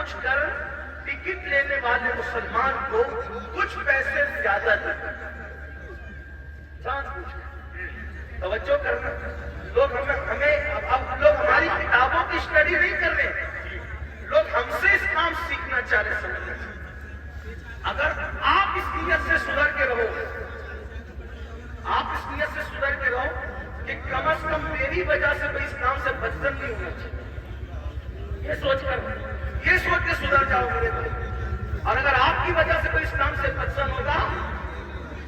پوچھ کر ٹکٹ لینے والے مسلمان کو کچھ پیسے زیادہ دیتے، جان بوجھ کر۔ توجہ کرنا، لوگ اب لوگ ہماری کتابوں کی اسٹڈی نہیں کر رہے، لوگ ہم سے اسلام سیکھنا چاہ رہے، سمجھنا چاہ رہے۔ اگر آپ اس نیت سے سدھر کے رہو، آپ اس نیت سے سدھر کے رہو کہ کم از کم میری وجہ سے کوئی اسلام سے بدزن نہیں ہونا چاہیے، یہ سوچ کے سدھر جاؤ میرے بھائی۔ اور اگر آپ کی وجہ سے کوئی اسلام سے بدزن ہوگا،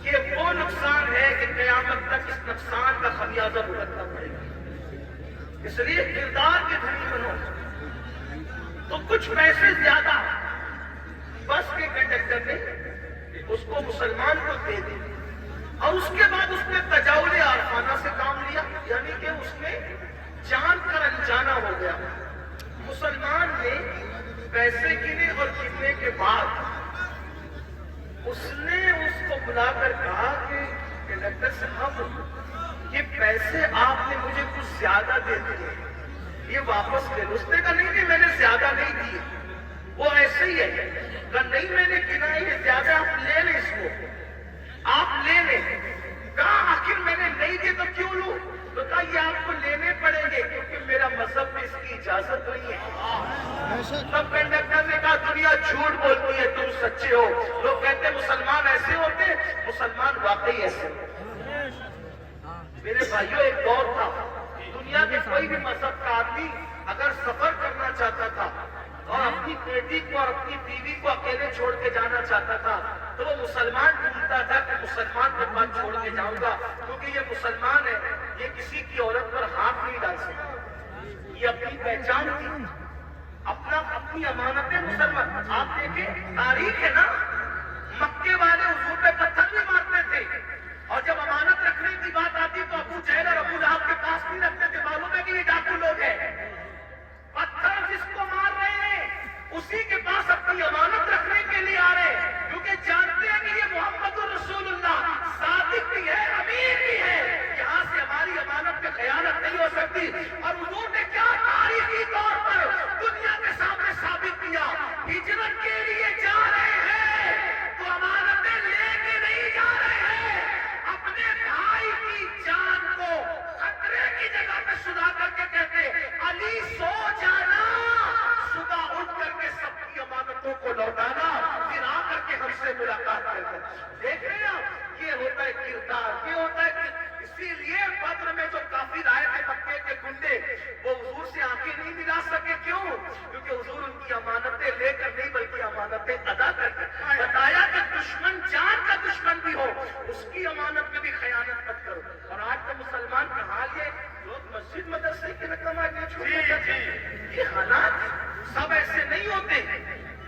یہ وہ نقصان ہے کہ قیامت تک اس نقصان کا خمیازہ بھگتنا پڑے گا۔ اس لیے کردار کے دھنی بنو تو کچھ پیسے زیادہ بس کے کنڈکٹر نے اس کو مسلمان کو دے دی، اور اس کے بعد اس نے تجاوز عارفانہ سے کام لیا، یعنی کہ اس نے جان کر انجانا ہو گیا۔ مسلمان نے پیسے گنے اور گننے کے بعد اس نے اس کو بلا کر کہا کہ کنڈکٹر صاحب یہ پیسے آپ نے مجھے کچھ زیادہ دے دیے، یہ واپس لے لو۔ اس نے کہا نہیں میں نے زیادہ نہیں دیے، وہ ایسے ہی ہے۔ کہا نہیں میں نے گنا یہ زیادہ، آپ لے لیں اس کو، آپ لے لیں۔ کہا آخر میں نے نہیں دی تو کیوں لوں؟ تو کہا یہ آپ کو لینے پڑیں گے کیونکہ میرا مذہب میں اس کی اجازت نہیں ہے۔ تب کنڈکٹر نے کہا دنیا جھوٹ بولتی ہے، تم سچے ہو۔ لوگ کہتے ہیں مسلمان ایسے ہوتے، مسلمان واقعی ایسے ہوتے۔ میرے بھائیوں ایک دور تھا، دنیا کے کوئی بھی مذہب کا آدمی اگر سفر کرنا چاہتا تھا اور اپنی بیٹی کو اور اپنی بیوی کو اکیلے چھوڑ کے جانا چاہتا تھا تو وہ مسلمان ڈھونڈتا تھا کہ مسلمان کے پاس چھوڑ کے جاؤں گا کیونکہ یہ مسلمان ہے، یہ کسی کی عورت پر ہاتھ نہیں ڈال سکتا، یہ اپنی پہچان تھی، اپنی امانت مسلمان۔ آپ دیکھیں تاریخ ہے نا، مکے والے حضور پہ پتھر بھی مارتے تھے، اور جب امانت رکھنے کی بات آتی تو ابو جہل اور ابو لہب کے پاس نہیں رکھتے تھے، معلوم ہے کہ یہ ڈاکو لوگ ہیں۔ پتھر جس کو مار رہے ہیں اسی کے پاس اپنی امانت رکھنے کے لیے آ رہے ہیں، کیونکہ جانتے ہیں کہ یہ محمد رسول اللہ صادق بھی ہے، امین بھی ہے، یہاں سے ہماری امانت پہ خیانت نہیں ہو سکتی۔ اور حضور نے کیا تاریخی طور پر دنیا کے سامنے ثابت کیا، ہجرت کے لیے جا رہے ہیں تو امانتیں لے کے نہیں جا رہے ہیں، اپنے بھائی کی جان کو خطرے کی جگہ پہ سنا کر کے کہتے علی سو جانا، صبح اٹھ کر کے سب کی امانتوں کو لوٹانا، پھر آ کر کے ہم سے ملاقات کرنا۔ دیکھ رہے ہیں آپ، یہ ہوتا ہے کردار، یہ ہوتا ہے کہ اسی لیے بدر میں جو کافر آئے تھے مکے کے گنڈے، وہ حضور سے آنکھیں نہیں ملا سکے، کیوں؟ کیونکہ حضور ان کی امانتیں لے کر نہیں بلکہ امانتیں ادا کر کے بتایا کہ دشمن جان کا دشمن بھی ہو اس کی امانت میں بھی خیانت مت کرو۔ اور آج تو مسلمان کا حال یہ، لوگ مسجد مدرسے کے رقم آگے چھوڑے جاتے ہیں، یہ حالات سب ایسے نہیں ہوتے۔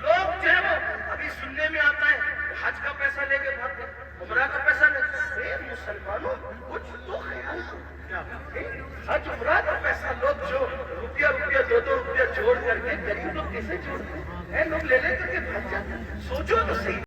لوگ جو ہے وہ ابھی سننے میں آتا ہے حج کا پیسہ لے کے بھاگتے، عمرہ کا پیسہ لے کے، مسلمانوں کچھ تو خیال کرو، حج عمرہ کا پیسہ لوگ جو روپیہ دو روپیہ جوڑ کر کے غریب لوگ کیسے جوڑتے ہیں، لوگ لے لے کر کے بھاگ جاتے ہیں، سوچو تو صحیح۔